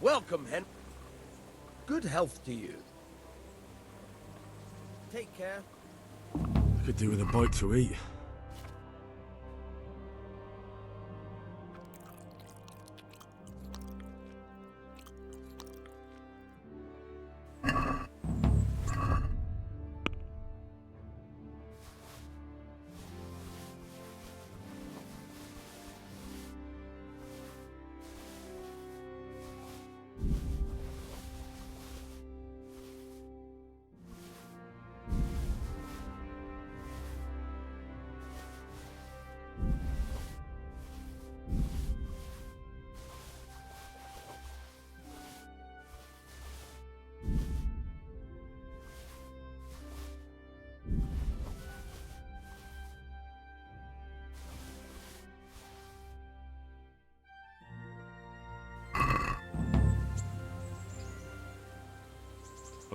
Welcome, Hen. Good health to you. Take care. I could do with a bite to eat.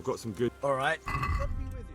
I've got some good... All right. God be with you.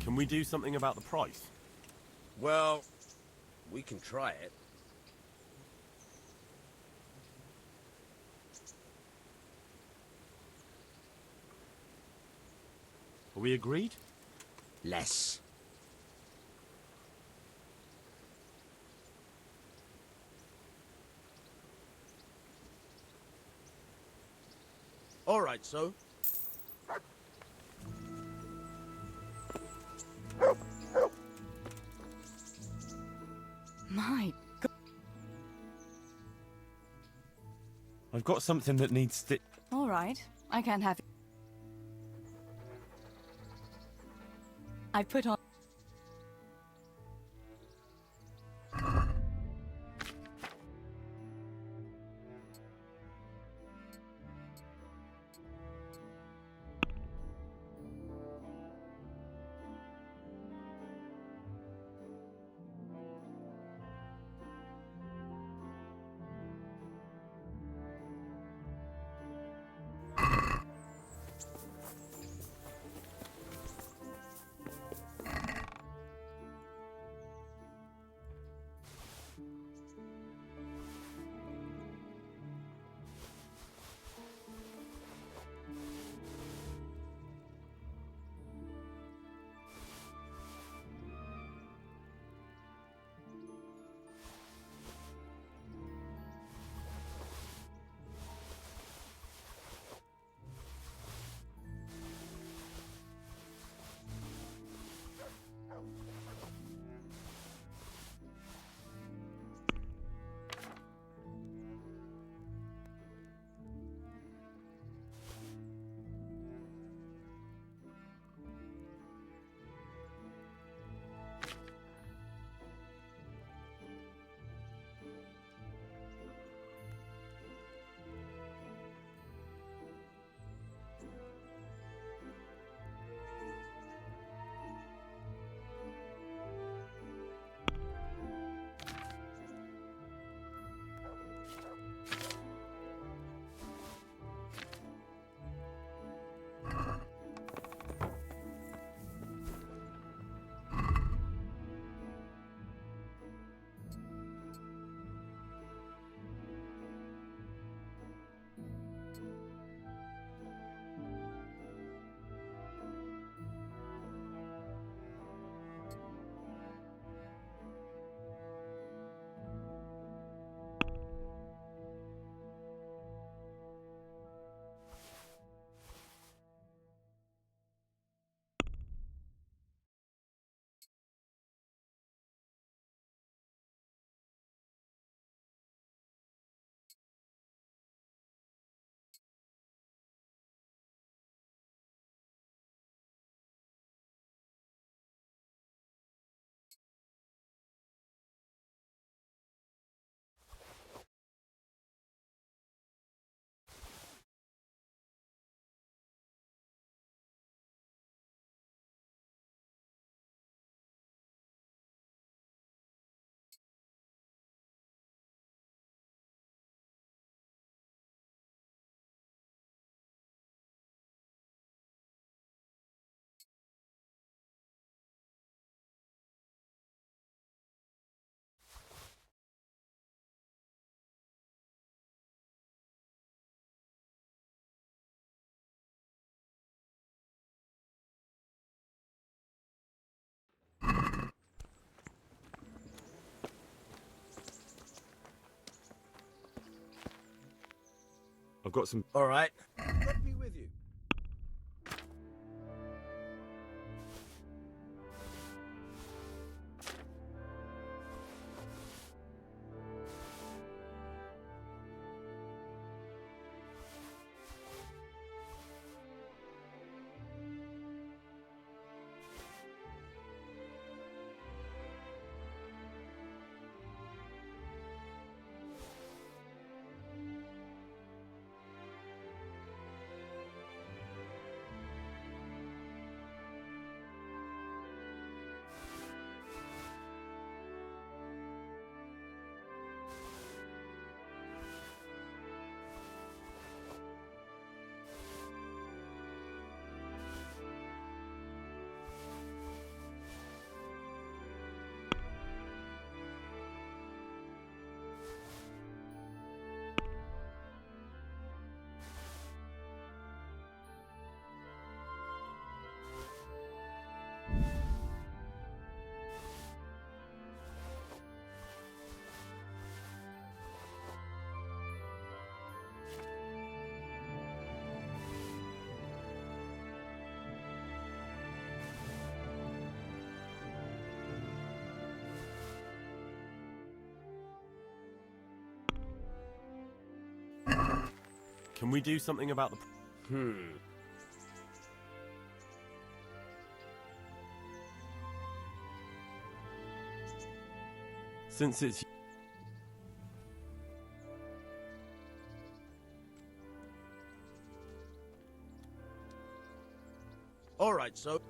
Can we do something about the price? Well, we can try it. Are we agreed? Less. All right, so. My God. I've got something that needs All right, I can have it. I put on... got some... All right. Let me with you. Can we do something about the... Since it's... All right, so...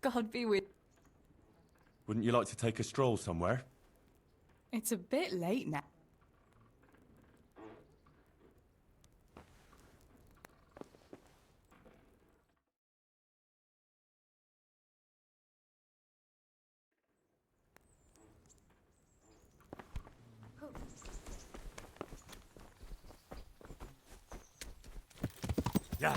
God be with... Wouldn't you like to take a stroll somewhere? It's a bit late now. Yeah.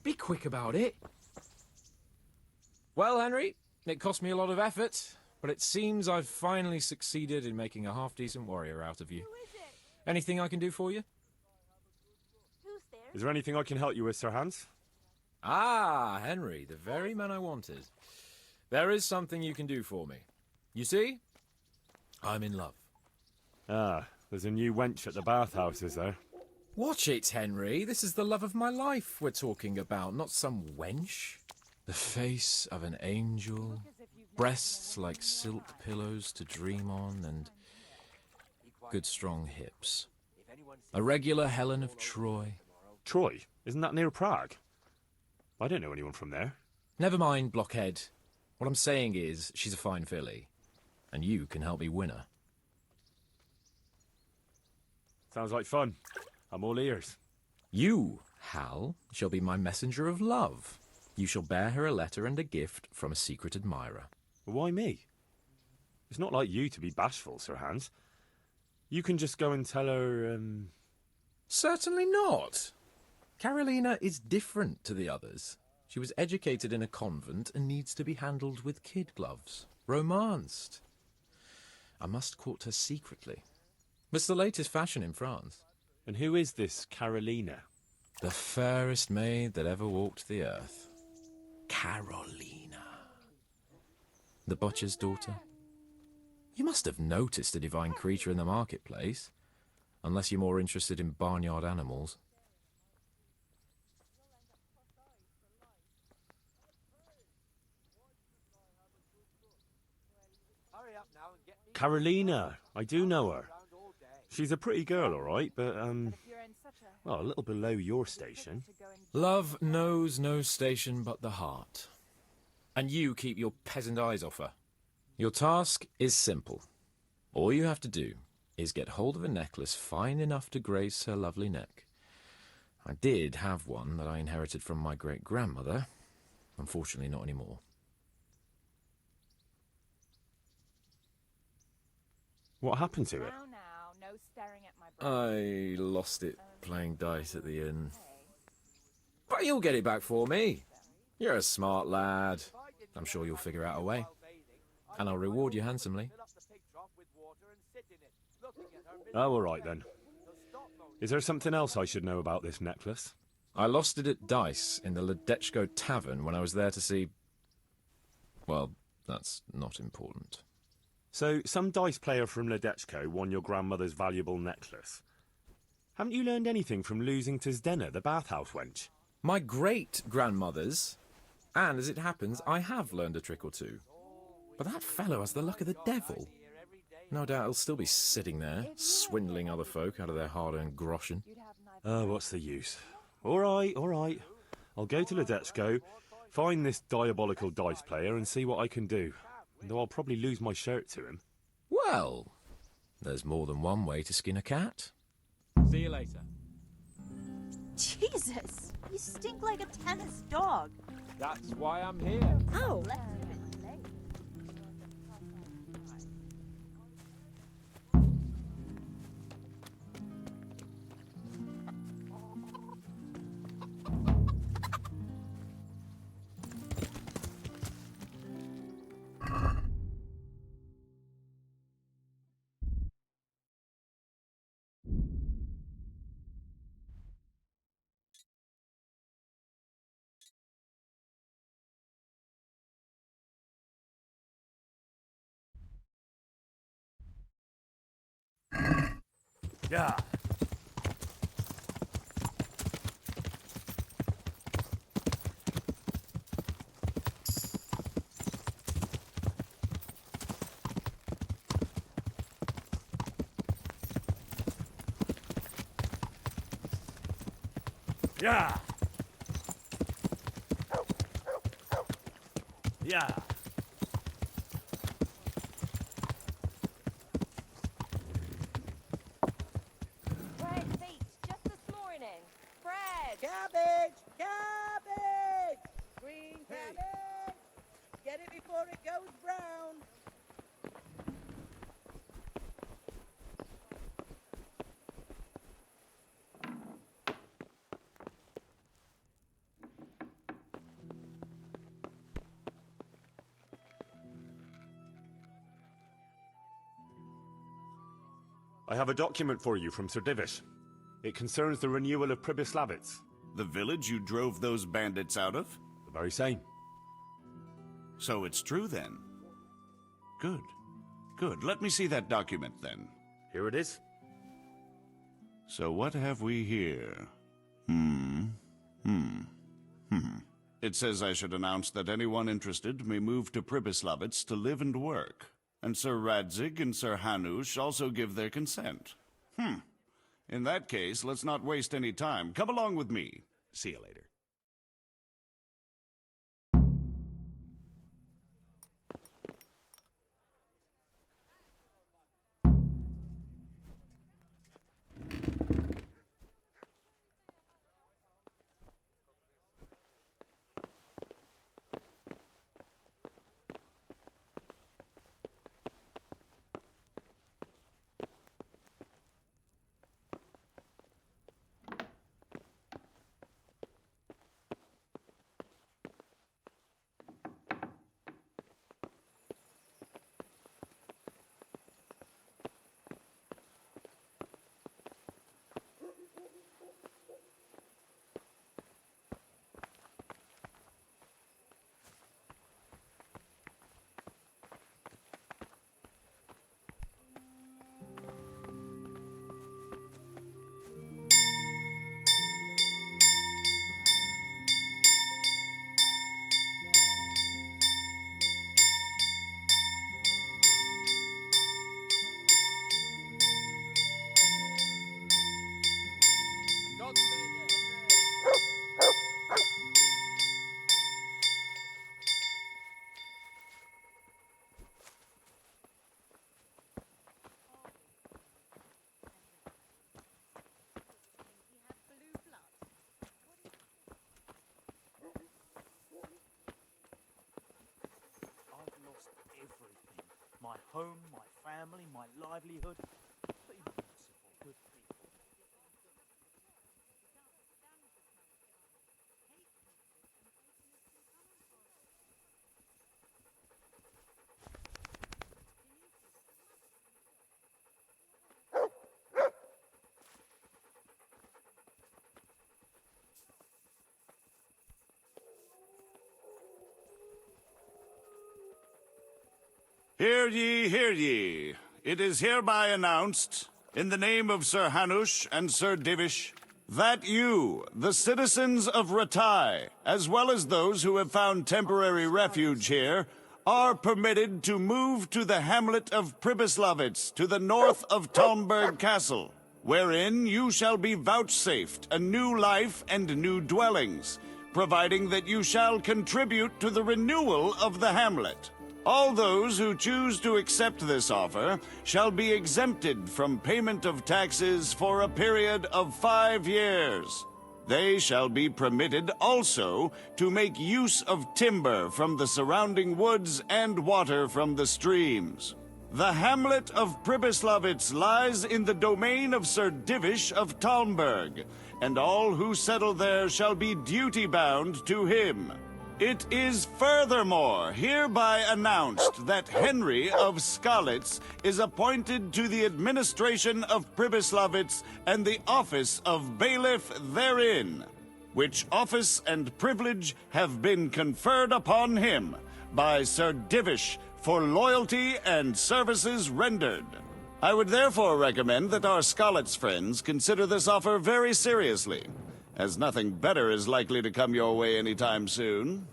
Be quick about it. Well, Henry, it cost me a lot of effort, but it seems I've finally succeeded in making a half-decent warrior out of you. Anything I can do for you? Is there anything I can help you with, Sir Hans? Ah, Henry, the very man I wanted. There is something you can do for me. You see? I'm in love. Ah, there's a new wench at the bathhouse, is there? Watch it, Henry. This is the love of my life we're talking about, not some wench. The face of an angel, breasts like silk pillows to dream on, and good strong hips. A regular Helen of Troy. Troy? Isn't that near Prague? I don't know anyone from there. Never mind, blockhead. What I'm saying is, she's a fine filly, and you can help me win her. Sounds like fun. I'm all ears. You, Hal, shall be my messenger of love. You shall bear her a letter and a gift from a secret admirer. Why me? It's not like you to be bashful, Sir Hans. You can just go and tell her, Certainly not. Carolina is different to the others. She was educated in a convent and needs to be handled with kid gloves. Romanced. I must court her secretly. It's the latest fashion in France. And who is this Carolina? The fairest maid that ever walked the earth. Carolina. The butcher's daughter. You must have noticed a divine creature in the marketplace. Unless you're more interested in barnyard animals. Carolina. I do know her. She's a pretty girl, all right, but, well, a little below your station. Love knows no station but the heart. And you keep your peasant eyes off her. Your task is simple. All you have to do is get hold of a necklace fine enough to grace her lovely neck. I did have one that I inherited from my great-grandmother. Unfortunately, not anymore. What happened to it? No staring at my I lost it playing dice at the inn. But you'll get it back for me. You're a smart lad. I'm sure you'll figure out a way. And I'll reward you handsomely. Oh, all right then. Is there something else I should know about this necklace? I lost it at dice in the Ledechko tavern when I was there to see... Well, that's not important. So, some dice player from Ledechko won your grandmother's valuable necklace. Haven't you learned anything from losing to Zdena, the bathhouse wench? My great-grandmother's, and as it happens, I have learned a trick or two. But that fellow has the luck of the devil. No doubt he'll still be sitting there, swindling other folk out of their hard-earned groschen. Oh, what's the use? All right, all right. I'll go to Ledechko, find this diabolical dice player and see what I can do. Though I'll probably lose my shirt to him. Well, there's more than one way to skin a cat. See you later. Jesus, you stink like a tennis dog. That's why I'm here. Oh. Yeah. Yeah. Yeah. Bread feet, just this morning. Bread! Cabbage! Cabbage! Green cabbage! Get it before it goes brown. I have a document for you from Sir Divish. It concerns the renewal of Pribyslavits. The village you drove those bandits out of? The very same. So it's true then. Good. Good. Let me see that document then. Here it is. So what have we here? It says I should announce that anyone interested may move to Pribyslavits to live and work. And Sir Radzig and Sir Hanush also give their consent. In that case, let's not waste any time. Come along with me. See you later. home, my family, my livelihood. Be merciful, good people. Hear ye, hear ye. It is hereby announced, in the name of Sir Hanush and Sir Divish, that you, the citizens of Ratai, as well as those who have found temporary refuge here, are permitted to move to the hamlet of Pribyslavits to the north of Talmberg Castle, wherein you shall be vouchsafed a new life and new dwellings, providing that you shall contribute to the renewal of the hamlet. All those who choose to accept this offer shall be exempted from payment of taxes for a period of 5 years. They shall be permitted also to make use of timber from the surrounding woods and water from the streams. The hamlet of Pribyslavits lies in the domain of Sir Divish of Talmberg, and all who settle there shall be duty-bound to him. It is furthermore hereby announced that Henry of Skalitz is appointed to the administration of Pribyslavits and the office of bailiff therein, which office and privilege have been conferred upon him by Sir Divish for loyalty and services rendered. I would therefore recommend that our Skalitz friends consider this offer very seriously, as nothing better is likely to come your way anytime soon.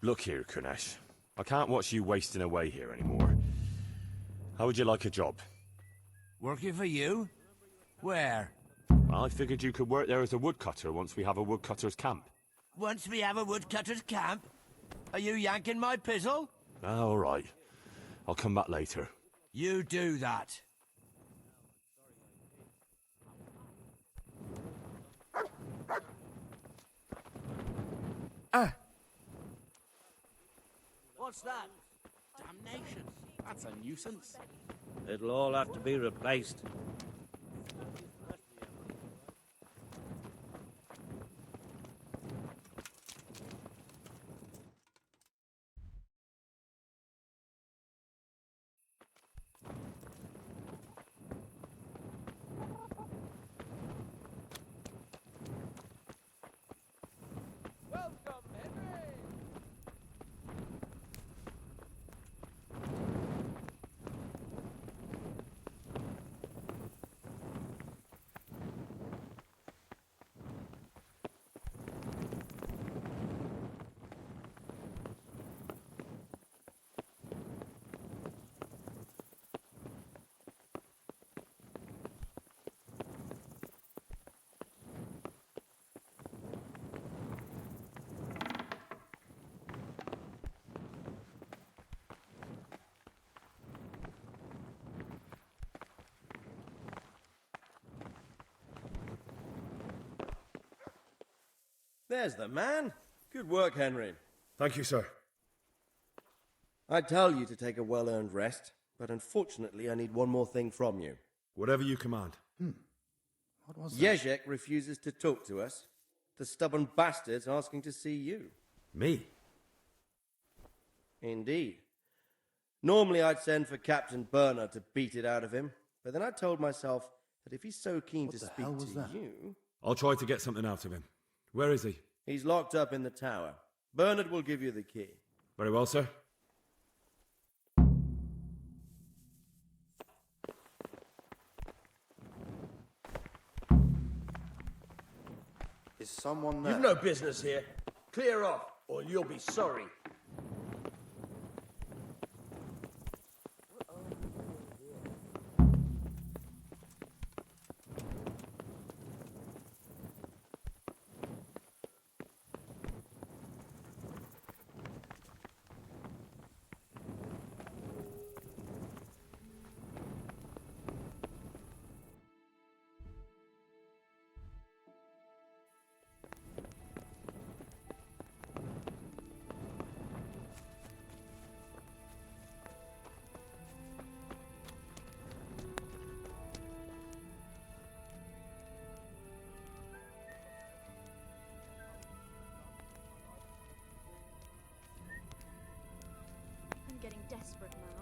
Look here, Kunesh. I can't watch you wasting away here anymore. How would you like a job? Working for you? Where? Well, I figured you could work there as a woodcutter once we have a woodcutter's camp. Once we have a woodcutter's camp? Are you yanking my pizzle? Ah, all right. I'll come back later. You do that. What's that? Damnation. That's a nuisance. It'll all have to be replaced. There's the man. Good work, Henry. Thank you, sir. I tell you to take a well-earned rest, but unfortunately I need one more thing from you. Whatever you command. What was that? Jezek refuses to talk to us. The stubborn bastard's asking to see you. Me? Indeed. Normally I'd send for Captain Bernard to beat it out of him, but then I told myself that if he's so keen to speak to you... I'll try to get something out of him. Where is he? He's locked up in the tower. Bernard will give you the key. Very well, sir. Is someone there? You've no business here. Clear off, or you'll be sorry. secret now.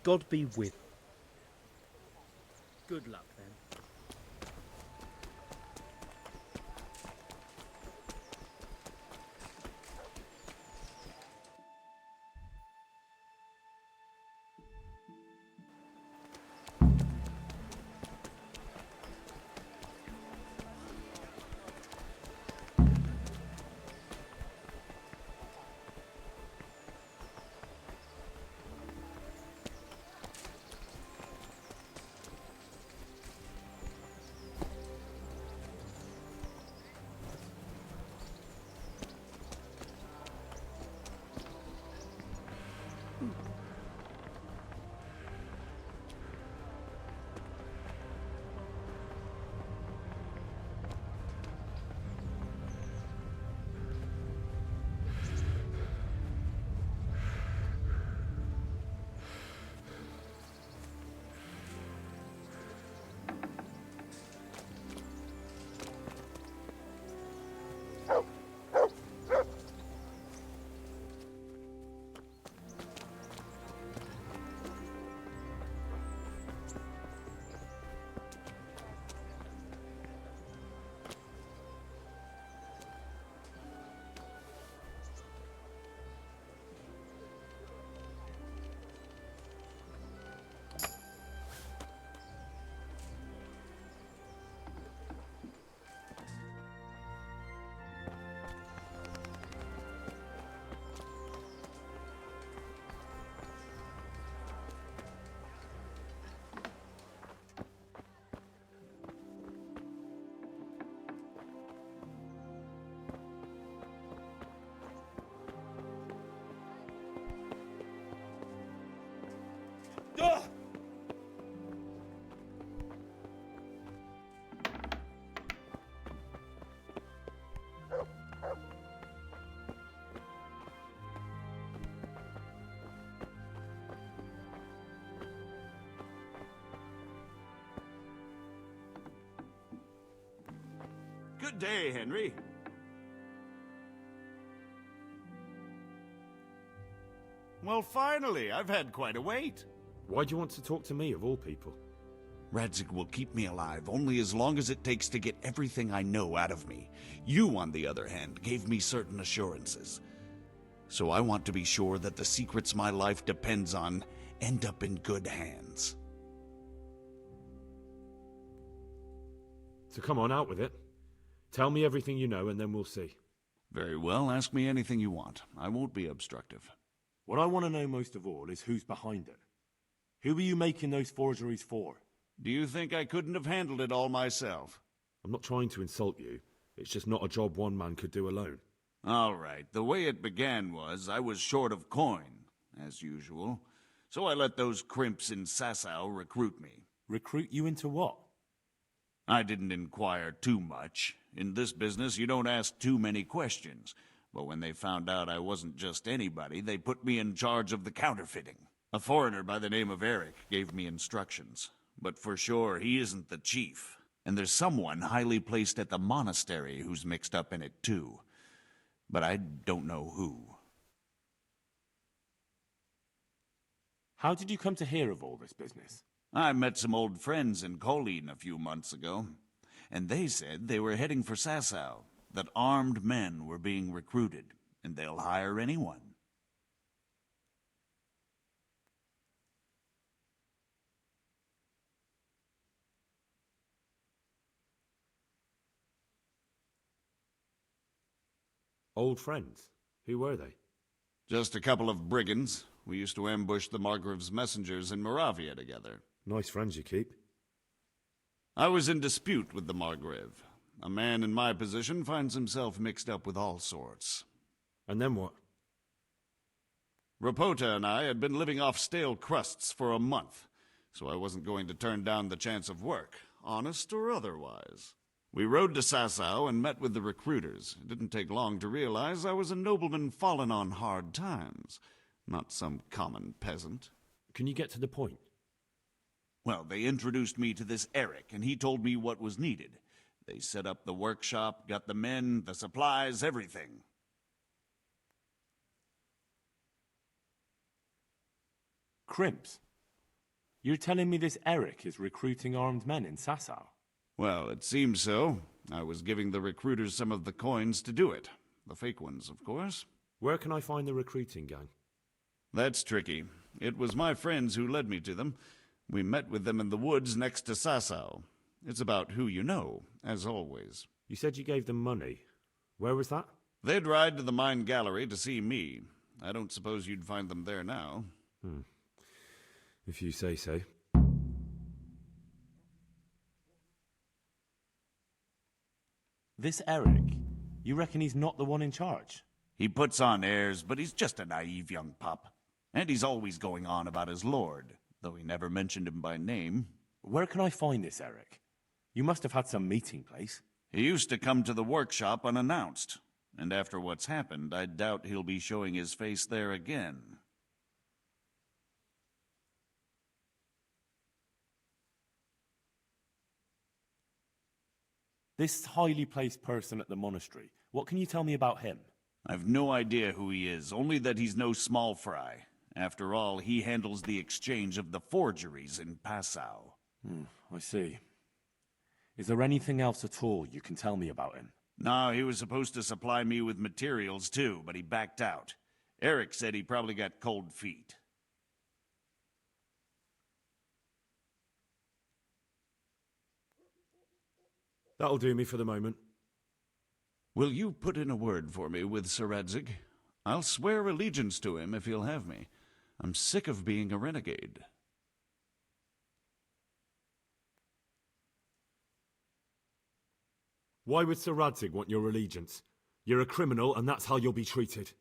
God be with. Good luck then. Good day, Henry. Well, finally, I've had quite a wait. Why do you want to talk to me, of all people? Radzig will keep me alive only as long as it takes to get everything I know out of me. You, on the other hand, gave me certain assurances. So I want to be sure that the secrets my life depends on end up in good hands. So come on, out with it. Tell me everything you know, and then we'll see. Very well, ask me anything you want. I won't be obstructive. What I want to know most of all is who's behind it. Who are you making those forgeries for? Do you think I couldn't have handled it all myself? I'm not trying to insult you. It's just not a job one man could do alone. All right, the way it began was I was short of coin, as usual. So I let those crimps in Sasau recruit me. Recruit you into what? I didn't inquire too much. In this business, you don't ask too many questions. But when they found out I wasn't just anybody, they put me in charge of the counterfeiting. A foreigner by the name of Eric gave me instructions. But for sure, he isn't the chief. And there's someone highly placed at the monastery who's mixed up in it too. But I don't know who. How did you come to hear of all this business? I met some old friends in Colleen a few months ago, and they said they were heading for Sasau, that armed men were being recruited, and they'll hire anyone. Old friends? Who were they? Just a couple of brigands. We used to ambush the Margrave's messengers in Moravia together. Nice friends you keep. I was in dispute with the Margrave. A man in my position finds himself mixed up with all sorts. And then what? Rapota and I had been living off stale crusts for a month, so I wasn't going to turn down the chance of work, honest or otherwise. We rode to Sasau and met with the recruiters. It didn't take long to realize I was a nobleman fallen on hard times, not some common peasant. Can you get to the point? Well, they introduced me to this Eric, and he told me what was needed. They set up the workshop, got the men, the supplies, everything. Crimps? You're telling me this Eric is recruiting armed men in Sasau? Well, it seems so. I was giving the recruiters some of the coins to do it. The fake ones, of course. Where can I find the recruiting gang? That's tricky. It was my friends who led me to them. We met with them in the woods next to Sasau. It's about who you know, as always. You said you gave them money. Where was that? They'd ride to the mine gallery to see me. I don't suppose you'd find them there now. If you say so. This Eric, you reckon he's not the one in charge? He puts on airs, but he's just a naive young pup. And he's always going on about his lord, though he never mentioned him by name. Where can I find this Eric? You must have had some meeting place. He used to come to the workshop unannounced. And after what's happened, I doubt he'll be showing his face there again. This highly placed person at the monastery, what can you tell me about him? I've no idea who he is, only that he's no small fry. After all, he handles the exchange of the forgeries in Passau. I see. Is there anything else at all you can tell me about him? No, he was supposed to supply me with materials too, but he backed out. Eric said he probably got cold feet. That'll do me for the moment. Will you put in a word for me with Sir Radzig? I'll swear allegiance to him if he'll have me. I'm sick of being a renegade. Why would Sir Radzig want your allegiance? You're a criminal, and that's how you'll be treated.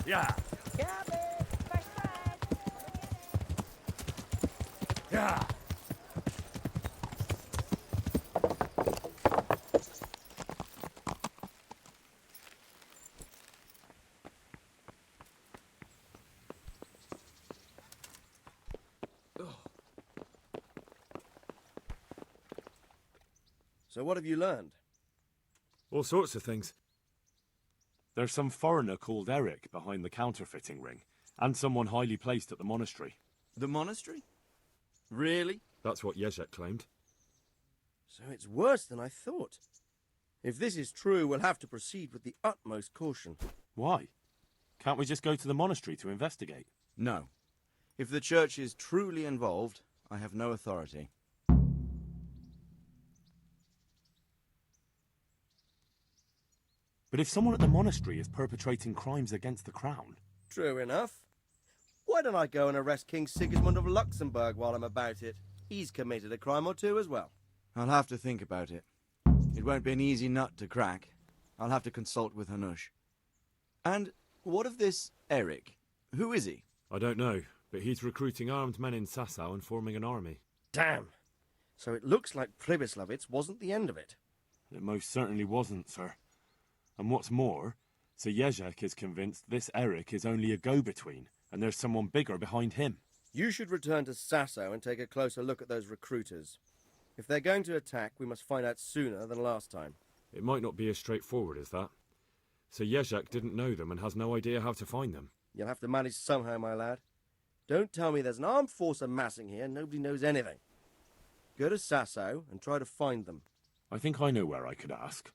Yeah. Cabbage! Fresh bread. Yeah. So what have you learned? All sorts of things. There's some foreigner called Eric behind the counterfeiting ring, and someone highly placed at the monastery. The monastery? Really? That's what Jezek claimed. So it's worse than I thought. If this is true, we'll have to proceed with the utmost caution. Why? Can't we just go to the monastery to investigate? No. If the church is truly involved, I have no authority. But if someone at the monastery is perpetrating crimes against the crown... True enough. Why don't I go and arrest King Sigismund of Luxembourg while I'm about it? He's committed a crime or two as well. I'll have to think about it. It won't be an easy nut to crack. I'll have to consult with Hanush. And what of this Eric? Who is he? I don't know, but he's recruiting armed men in Sasau and forming an army. Damn. So it looks like Pribyslavits wasn't the end of it. It most certainly wasn't, sir. And what's more, Sir Jezek is convinced this Eric is only a go-between, and there's someone bigger behind him. You should return to Sasau and take a closer look at those recruiters. If they're going to attack, we must find out sooner than last time. It might not be as straightforward as that. Sir Jezek didn't know them and has no idea how to find them. You'll have to manage somehow, my lad. Don't tell me there's an armed force amassing here and nobody knows anything. Go to Sasau and try to find them. I think I know where I could ask.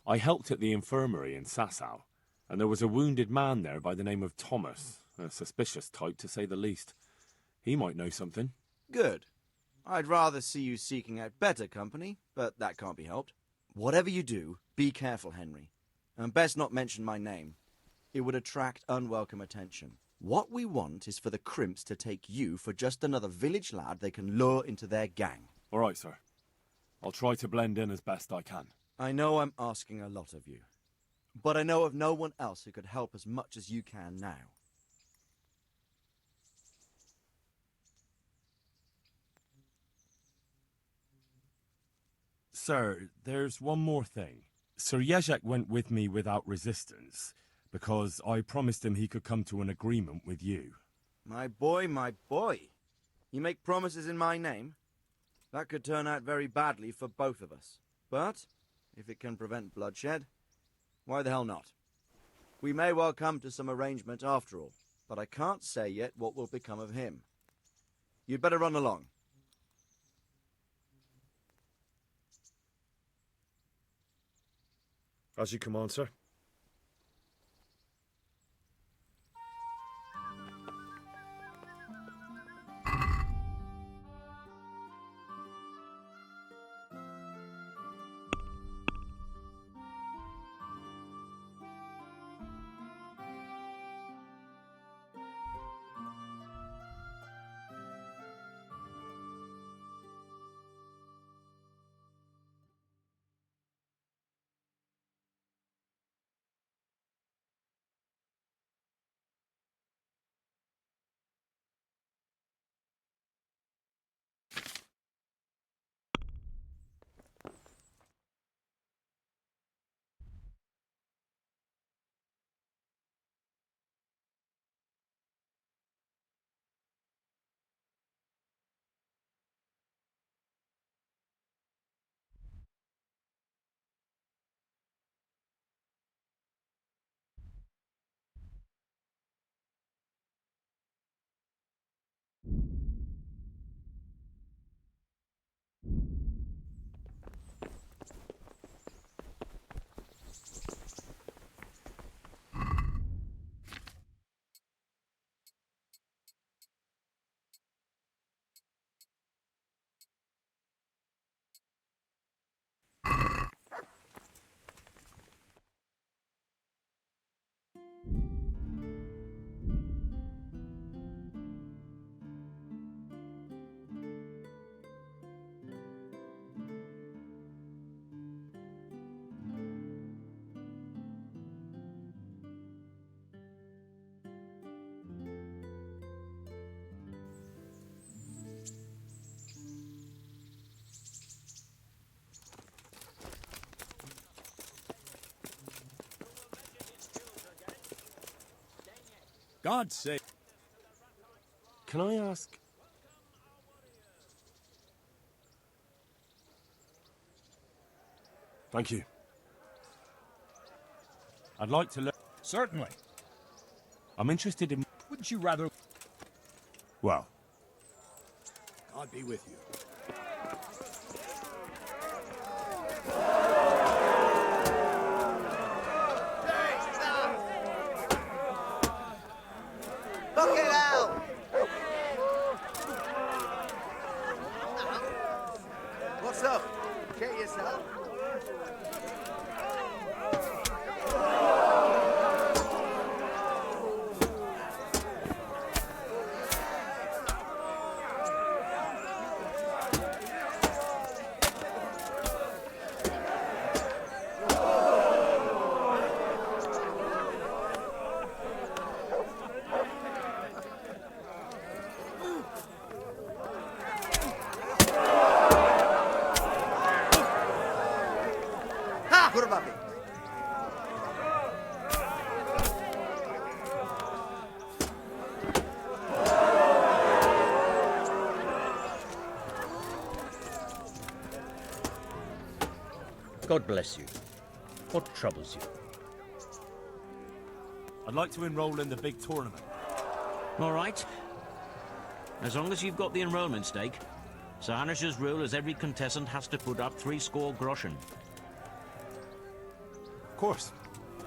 I helped at the infirmary in Sasau, and there was a wounded man there by the name of Thomas, a suspicious type to say the least. He might know something. Good. I'd rather see you seeking out better company, but that can't be helped. Whatever you do, be careful, Henry. And best not mention my name. It would attract unwelcome attention. What we want is for the crimps to take you for just another village lad they can lure into their gang. All right, sir. I'll try to blend in as best I can. I know I'm asking a lot of you, but I know of no one else who could help as much as you can now. Sir, there's one more thing. Sir Jezek went with me without resistance, because I promised him he could come to an agreement with you. My boy, my boy. You make promises in my name? That could turn out very badly for both of us. But, if it can prevent bloodshed, why the hell not? We may well come to some arrangement after all, but I can't say yet what will become of him. You'd better run along. As you command, sir. God's sake. Can I ask... Thank you. I'd like to learn... Certainly. I'm interested in... Wouldn't you rather... Well, God be with you. Look it out! What's up? Get yourself? Kurwa! God bless you. What troubles you? I'd like to enroll in the big tournament. All right. As long as you've got the enrollment stake, Sir Hanish's rule is every contestant has to put up 60 groschen. Of course.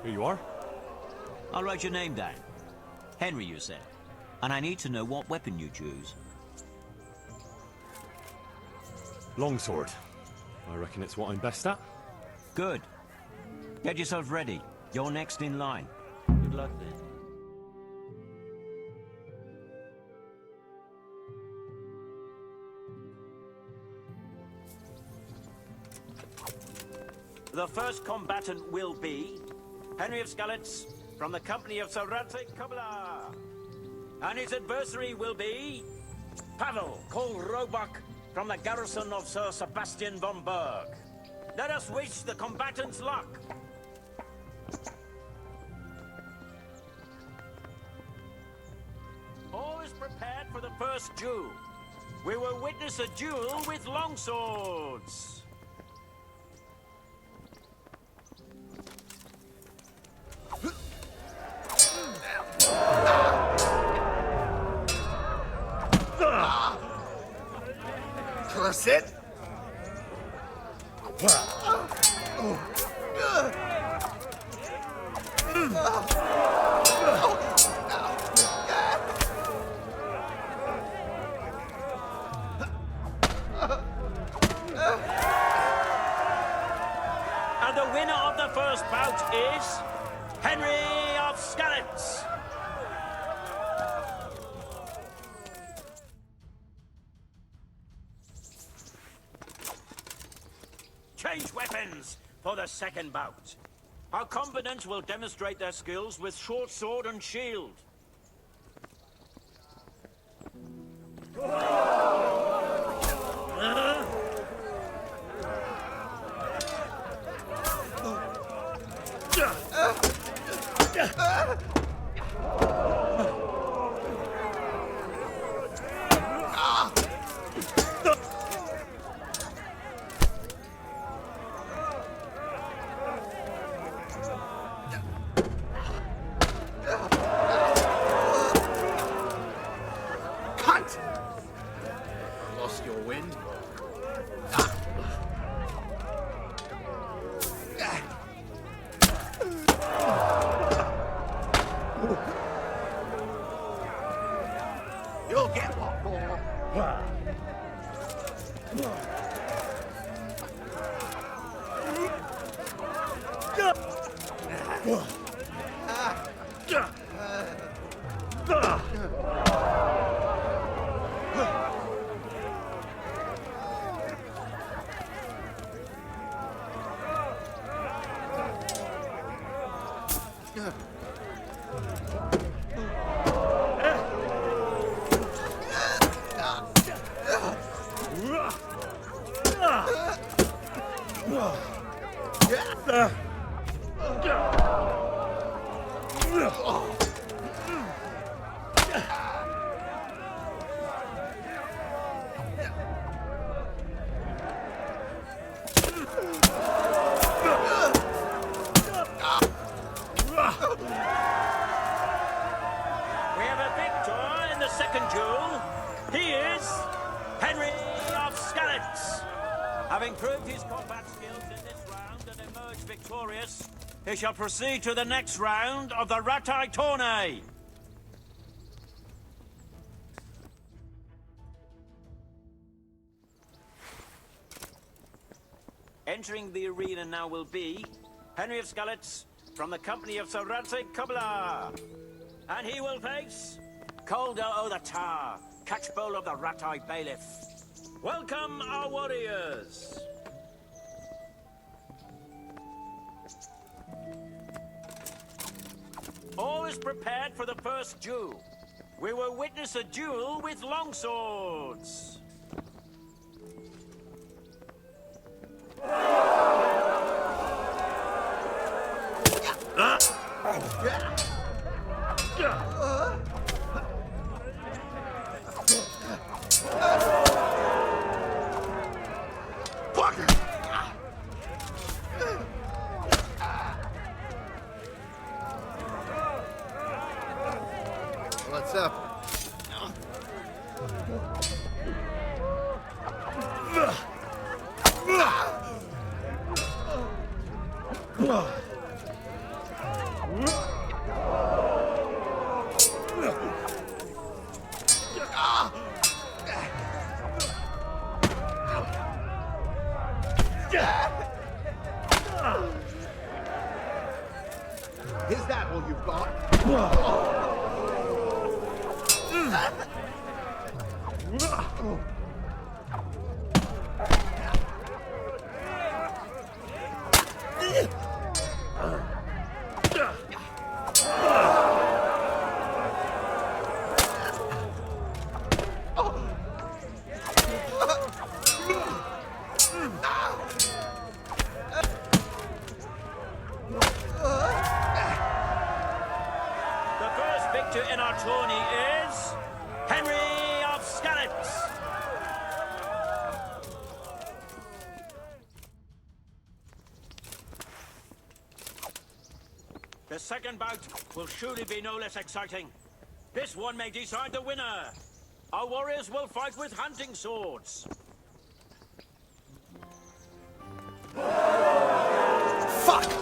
Here you are. I'll write your name down. Henry, you said. And I need to know what weapon you choose. Longsword. I reckon it's what I'm best at. Good. Get yourself ready. You're next in line. Good luck then. The first combatant will be Henry of Skalitz from the company of Sir Radzig Kobyla. And his adversary will be Pavel called Roebuck from the garrison of Sir Sebastian von Berg. Let us wish the combatants luck. All is prepared for the first duel. We will witness a duel with longswords. That's it. And the winner of the first bout is Henry of Skalitz. Change weapons for the second bout. Our combatants will demonstrate their skills with short sword and shield. Lost your wind? You'll get one. Henry of Skalitz. Having proved his combat skills in this round and emerged victorious, he shall proceed to the next round of the Ratai Tourney. Entering the arena now will be Henry of Skalitz from the company of Sir Radzig Kobyla. And he will face Calder o' the Tar, catchpole of the Ratai Bailiff. Welcome, our warriors! All is prepared for the first duel. We will witness a duel with longswords. What's up? Is that all you've got? In our tourney is Henry of Skalitz. The second bout will surely be no less exciting. This one may decide the winner. Our warriors will fight with hunting swords. Fuck!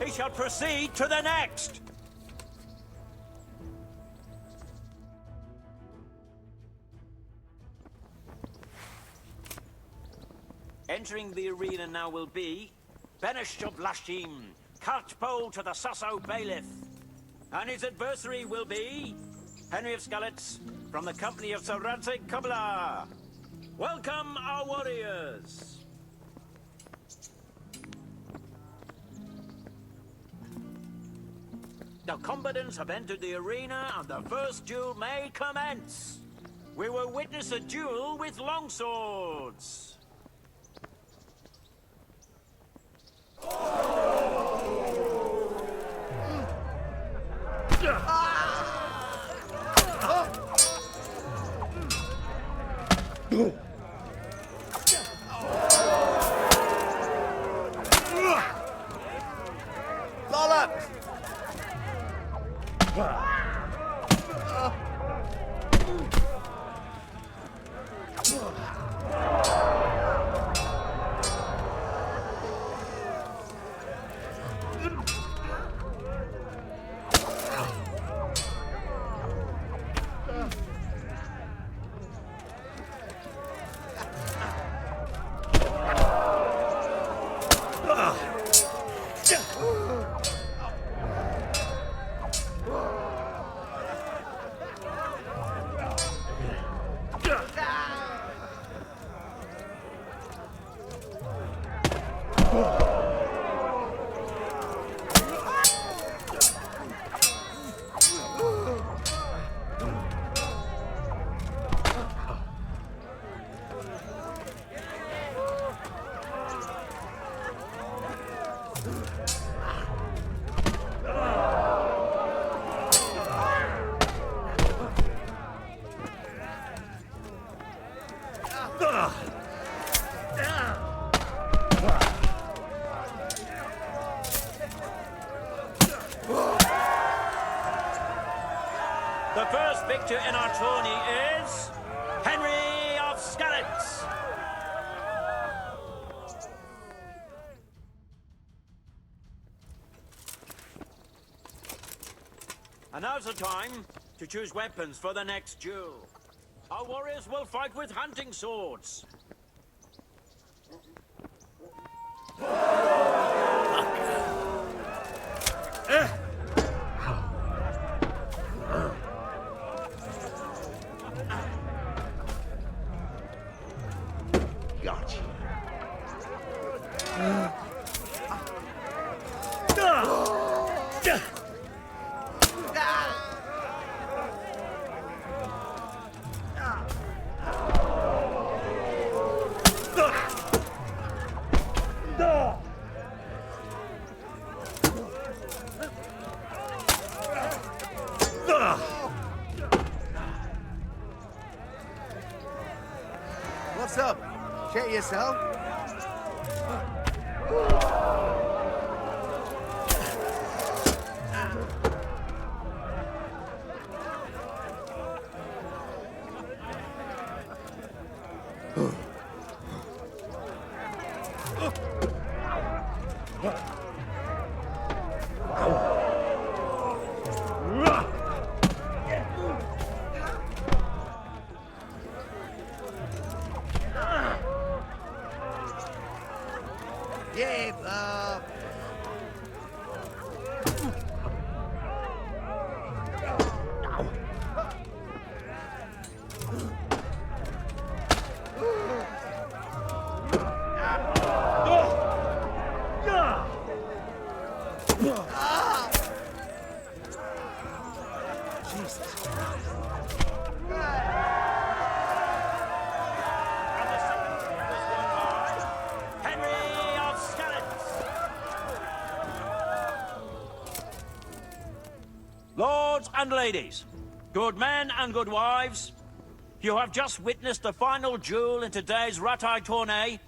He shall proceed to the next. Entering the arena now will be Benish of Lashim, catchpole to the Sasso Bailiff. And his adversary will be Henry of Skalitz from the company of Sir Radzig Kobyla. Welcome, our warriors. The combatants have entered the arena and the first duel may commence. We will witness a duel with longswords. The first victor in our tourney is Henry of Skalitz. And now's the time to choose weapons for the next duel. Our warriors will fight with hunting swords. Gotcha. What's up? Shit yourself? Give up. Lords and ladies, good men and good wives, you have just witnessed the final duel in today's Ratai tourney,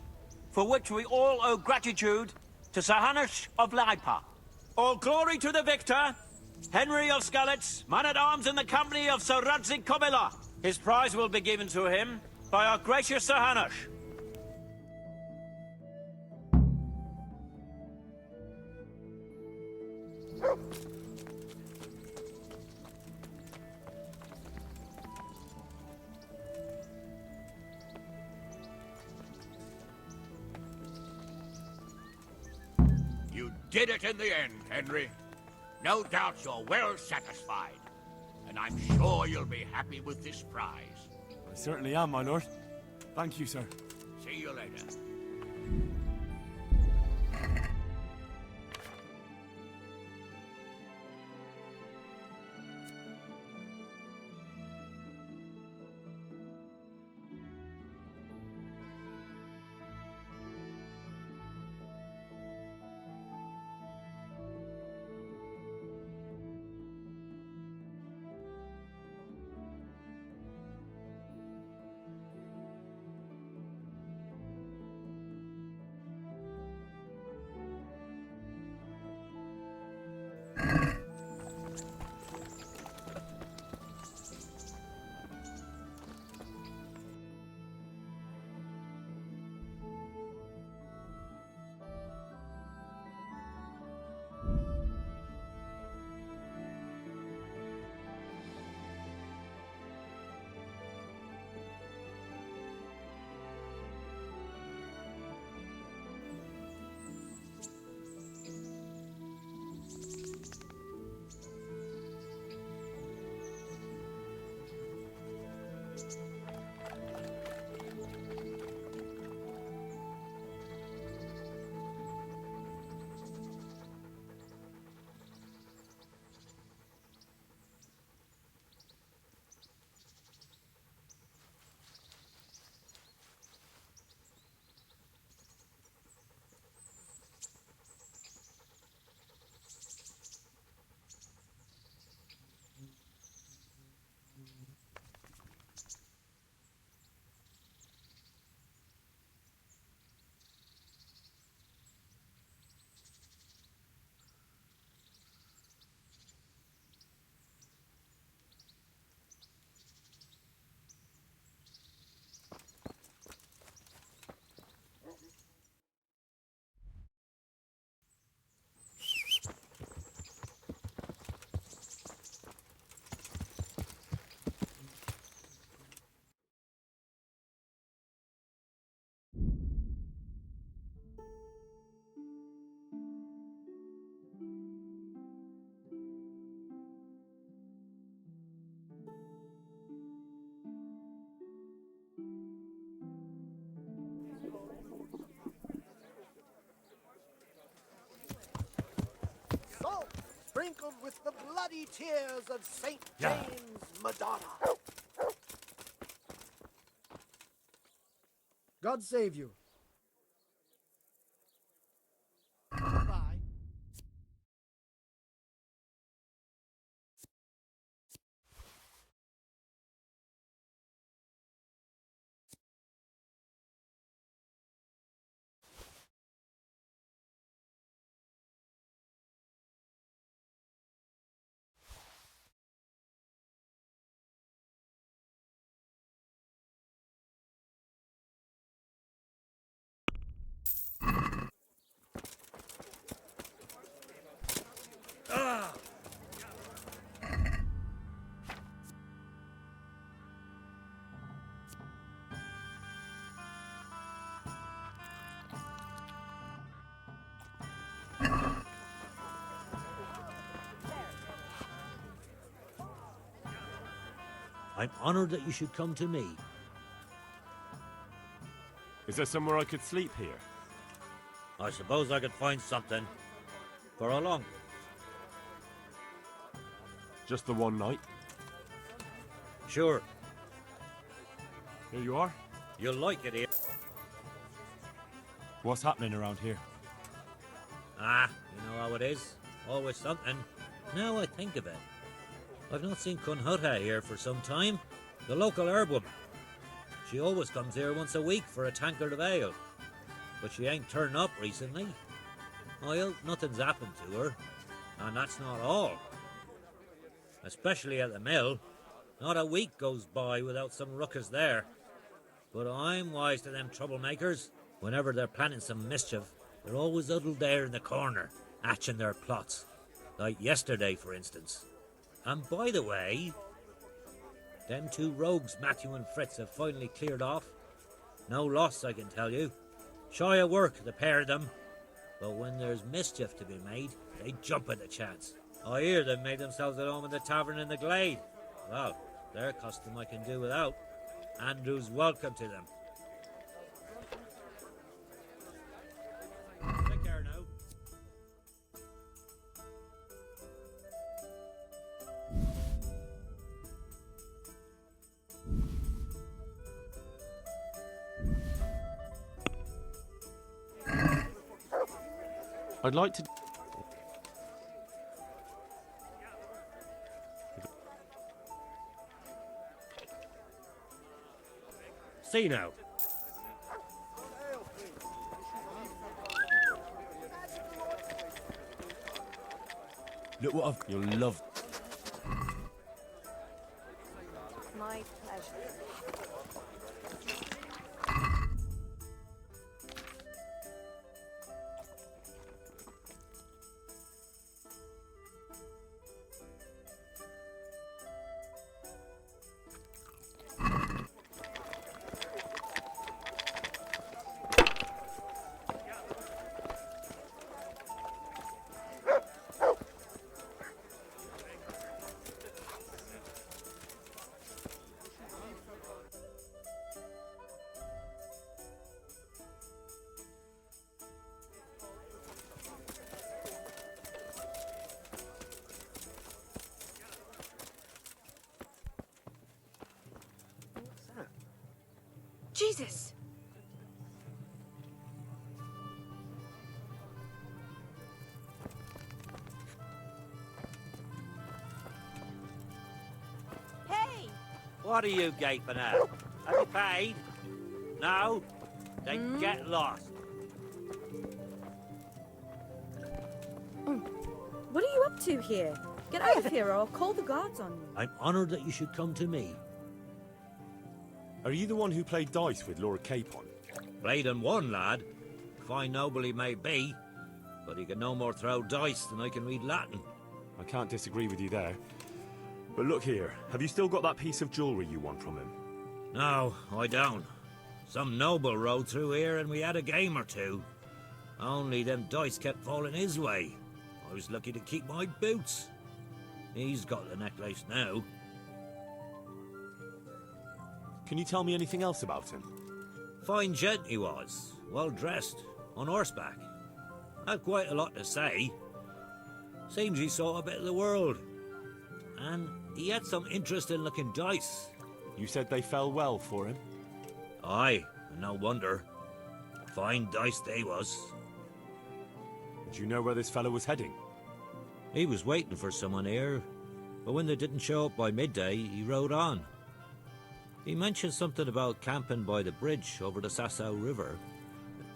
for which we all owe gratitude to Sir Hanush of Laipa. All glory to the victor, Henry of Skalitz, man-at-arms in the company of Sir Radzik Kobila. His prize will be given to him by our gracious Sir Hanush. You did it in the end, Henry. No doubt you're well satisfied. And I'm sure you'll be happy with this prize. I certainly am, my lord. Thank you, sir. See you later. sprinkled with the bloody tears of St. James Madonna. God save you. Bye. I'm honored that you should come to me. Is there somewhere I could sleep here? I suppose I could find something. For how long? Just the one night? Sure. Here you are. You'll like it here. What's happening around here? Ah, you know how it is. Always something. Now I think of it. I've not seen Cunhutta here for some time. The local herbwoman. She always comes here once a week for a tankard of ale. But she ain't turned up recently. I hope nothing's happened to her. And that's not all. Especially at the mill. Not a week goes by without some ruckus there. But I'm wise to them troublemakers. Whenever they're planning some mischief, they're always huddled there in the corner, hatching their plots. Like yesterday, for instance. And by the way, them two rogues, Matthew and Fritz, have finally cleared off. No loss, I can tell you. Shy of work, the pair of them. But when there's mischief to be made, they jump at the chance. I hear they've made themselves at home in the tavern in the glade. Well, their custom I can do without. Andrew's welcome to them. Take care now. I'd like to... See now. Look what I've... You'll love... My pleasure. Jesus! Hey! What are you gaping at? Have you paid? No? Then get lost. What are you up to here? Get out of here or I'll call the guards on you. I'm honored that you should come to me. Are you the one who played dice with Lord Capon? Played and won, lad. Fine noble he may be, but he can no more throw dice than I can read Latin. I can't disagree with you there. But look here, have you still got that piece of jewellery you won from him? No, I don't. Some noble rode through here and we had a game or two. Only them dice kept falling his way. I was lucky to keep my boots. He's got the necklace now. Can you tell me anything else about him? Fine gent he was, well dressed, on horseback. Had quite a lot to say. Seems he saw a bit of the world. And he had some interesting looking dice. You said they fell well for him? Aye, and no wonder. Fine dice they was. Do you know where this fellow was heading? He was waiting for someone here, but when they didn't show up by midday, he rode on. He mentioned something about camping by the bridge over the Sasau River.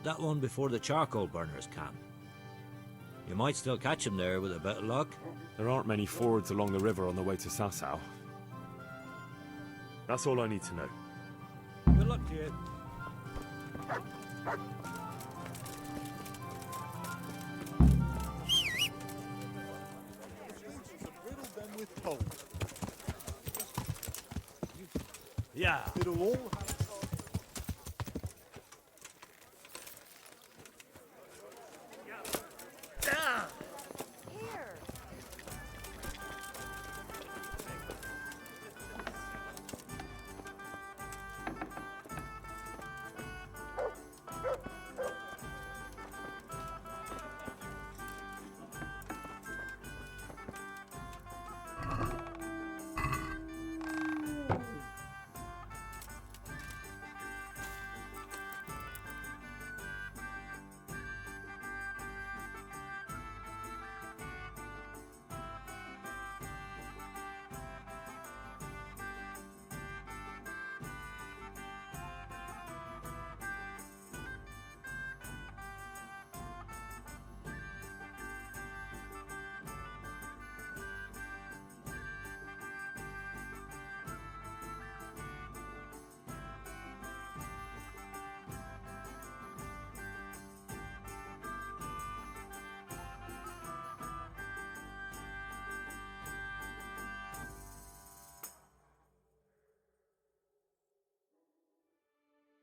That one before the charcoal burners camp. You might still catch him there with a bit of luck. There aren't many fords along the river on the way to Sasau. That's all I need to know. Good luck to you. Yeah. It'll all